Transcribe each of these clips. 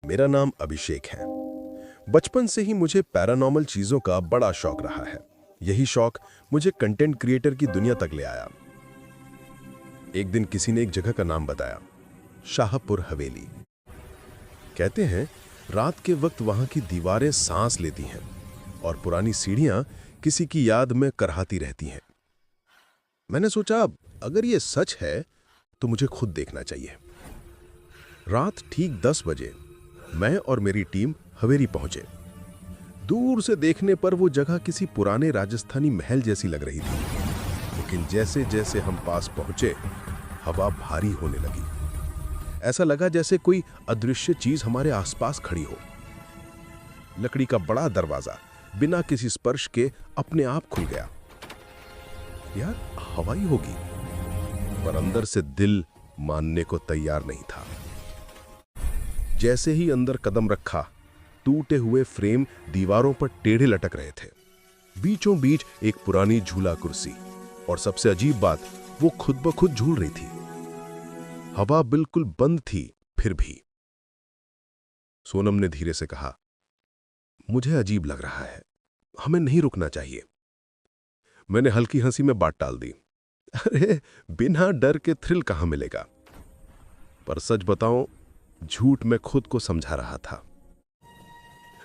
मेरा नाम अभिषेक है। बचपन से ही मुझे पैरानॉर्मल चीजों का बड़ा शौक रहा है। यही शौक मुझे कंटेंट क्रिएटर की दुनिया तक ले आया। एक दिन किसी ने एक जगह का नाम बताया, शाहपुर हवेली। कहते हैं रात के वक्त वहां की दीवारें सांस लेती हैं और पुरानी सीढ़ियां किसी की याद में करहाती रहती हैं। मैंने सोचा अगर ये सच है तो मुझे खुद देखना चाहिए। रात ठीक 10 बजे मैं और मेरी टीम हवेली पहुंचे। दूर से देखने पर वो जगह किसी पुराने राजस्थानी महल जैसी लग रही थी, लेकिन जैसे जैसे हम पास पहुंचे हवा भारी होने लगी। ऐसा लगा जैसे कोई अदृश्य चीज हमारे आसपास खड़ी हो। लकड़ी का बड़ा दरवाजा बिना किसी स्पर्श के अपने आप खुल गया। यार हवा ही होगी, पर अंदर से दिल मानने को तैयार नहीं था। जैसे ही अंदर कदम रखा, टूटे हुए फ्रेम दीवारों पर टेढ़े लटक रहे थे। बीचों बीच एक पुरानी झूला कुर्सी, और सबसे अजीब बात, वो खुद ब खुद झूल रही थी। हवा बिल्कुल बंद थी, फिर भी। सोनम ने धीरे से कहा, मुझे अजीब लग रहा है, हमें नहीं रुकना चाहिए। मैंने हल्की हंसी में बात टाल दी, अरे बिना डर के थ्रिल कहां मिलेगा। पर सच बताऊं, झूठ मैं खुद को समझा रहा था।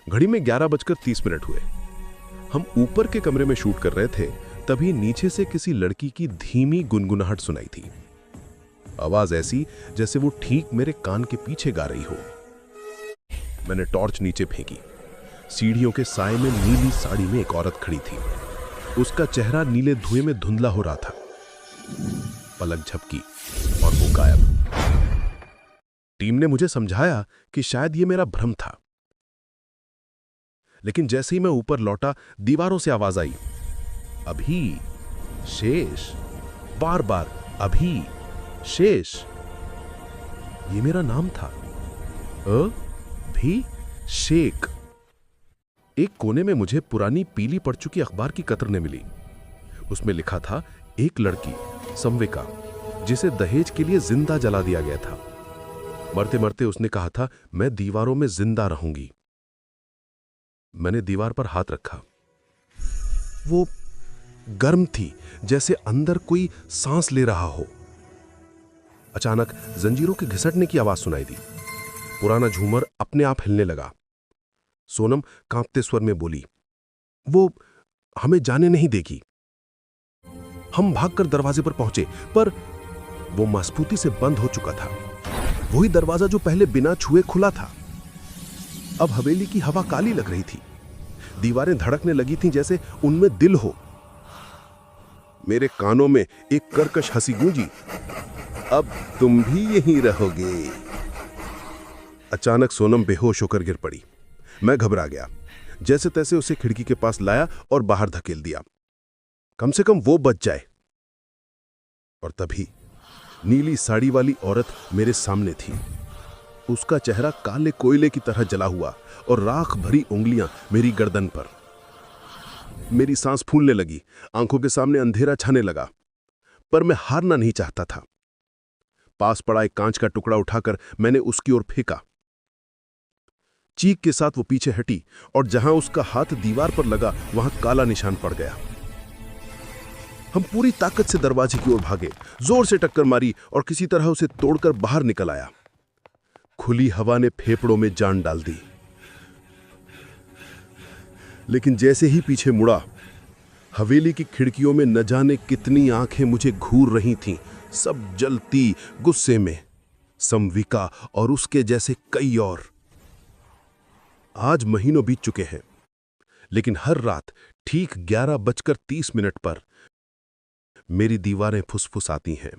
घड़ी में 11:30 हुए। हम ऊपर के कमरे में शूट कर रहे थे, तभी नीचे से किसी लड़की की धीमी गुनगुनाहट सुनाई थी। आवाज ऐसी जैसे वो ठीक मेरे कान के पीछे गा रही हो। मैंने टॉर्च नीचे फेंकी। सीढ़ियों के साए में नीली साड़ी में एक औरत खड़ी थी। उसका चेहरा नीले धुएं में धुंधला हो रहा था। पलक झपकी और वो गायब। टीम ने मुझे समझाया कि शायद ये मेरा भ्रम था, लेकिन जैसे ही मैं ऊपर लौटा, दीवारों से आवाज आई, अभी शेष, बार बार अभी शेष। ये मेरा नाम था, भी शेख। एक कोने में मुझे पुरानी पीली पड़ चुकी अखबार की कतरने मिली। उसमें लिखा था, एक लड़की संविका, जिसे दहेज के लिए जिंदा जला दिया गया था। मरते मरते उसने कहा था, मैं दीवारों में जिंदा रहूंगी। मैंने दीवार पर हाथ रखा। वो गर्म थी, जैसे अंदर कोई सांस ले रहा हो। अचानक जंजीरों के घिसटने की आवाज सुनाई दी। पुराना झूमर अपने आप हिलने लगा। सोनम कांपते स्वर में बोली, वो हमें जाने नहीं देगी। हम भागकर दरवाजे पर पहुंचे, पर वो मजबूती से बंद हो चुका था। वही दरवाजा जो पहले बिना छुए खुला था। अब हवेली की हवा काली लग रही थी। दीवारें धड़कने लगी थीं जैसे उनमें दिल हो। मेरे कानों में एक कर्कश हंसी गूंजी, अब तुम भी यहीं रहोगे। अचानक सोनम बेहोश होकर गिर पड़ी। मैं घबरा गया। जैसे तैसे उसे खिड़की के पास लाया और बाहर धकेल दिया, कम से कम वो बच जाए। और तभी नीली साड़ी वाली औरत मेरे सामने थी। उसका चेहरा काले कोयले की तरह जला हुआ और राख भरी उंगलियां मेरी गर्दन पर। मेरी सांस फूलने लगी, आंखों के सामने अंधेरा छाने लगा, पर मैं हारना नहीं चाहता था। पास पड़ा एक कांच का टुकड़ा उठाकर मैंने उसकी ओर फेंका। चीख के साथ वो पीछे हटी और जहां उसका हाथ दीवार पर लगा, वहां काला निशान पड़ गया। हम पूरी ताकत से दरवाजे की ओर भागे, जोर से टक्कर मारी और किसी तरह उसे तोड़कर बाहर निकल आया। खुली हवा ने फेफड़ों में जान डाल दी। लेकिन जैसे ही पीछे मुड़ा, हवेली की खिड़कियों में न जाने कितनी आंखें मुझे घूर रही थीं, सब जलती गुस्से में। संविका और उसके जैसे कई और। आज महीनों बीत चुके हैं, लेकिन हर रात ठीक 11:30 पर मेरी दीवारें फुसफुसाती हैं।